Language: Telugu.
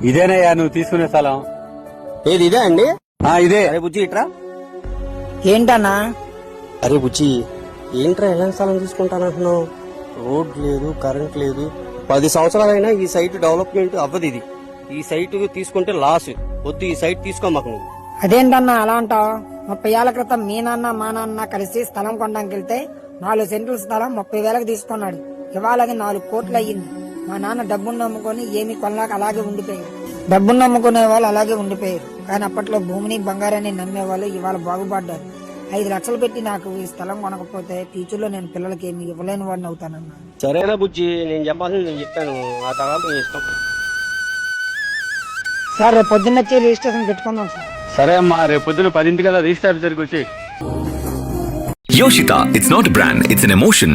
ఇదేనయ్యా నువ్వు తీసుకునే స్థలం. ఏది ఇదే అండి? ఇదే. అరే బుజ్జి ఇట్రా. ఏంటన్నా? అరే బుజ్జి ఏంట్రా ఎలాంటి స్థలం తీసుకుంటానంటున్నావు? రోడ్ లేదు, కరెంట్ లేదు. 10 సంవత్సరాలైనా ఈ సైట్ డెవలప్మెంట్ అవ్వదు. ఈ సైట్ తీసుకుంటే లాస్. వద్దు, ఈ సైట్ తీసుకోమాకు నువ్వు. అదేంటన్నా అలా అంటావు? 30 ఏళ్ల క్రితం మీ నాన్న మా నాన్న కలిసి స్థలం కొనడానికి వెళ్తే 4 సెంట్ల స్థలం 30,000కి తీసుకున్నాడు. ఇవాళ అది 4 కోట్లు అయ్యింది. మా నాన్న డబ్బును నమ్ముకొని ఏమి కొనలేక అలాగే ఉండిపోయారు. డబ్బును నమ్ముకునే వాళ్ళు అలాగే ఉండిపోయారు. కానీ అప్పట్లో భూమిని బంగారాన్ని నమ్మే వాళ్ళు ఇవాళ బాగుపడ్డారు. 5 లక్షలు పెట్టి నాకు ఈ స్థలం కొనకపోతే ఫ్యూచర్ లో నేను పిల్లలకి ఏమి ఇవ్వలేని వాడిని అవుతానన్నా. సరేనా బుజ్జి, నేను చెప్పాల్సింది నేను చెప్పాను. ఆ తర్వాత నీ ఇష్టం. సార్ రేపు పొద్దున్న వచ్చి రిజిస్ట్రేషన్ పెట్టుకుందాం సార్. సరే అమ్మా, రేపు పొద్దున 10 కదా రిజిస్టర్ దగ్గరికి వచ్చి. Yoshita, it's not a brand, it's an emotion.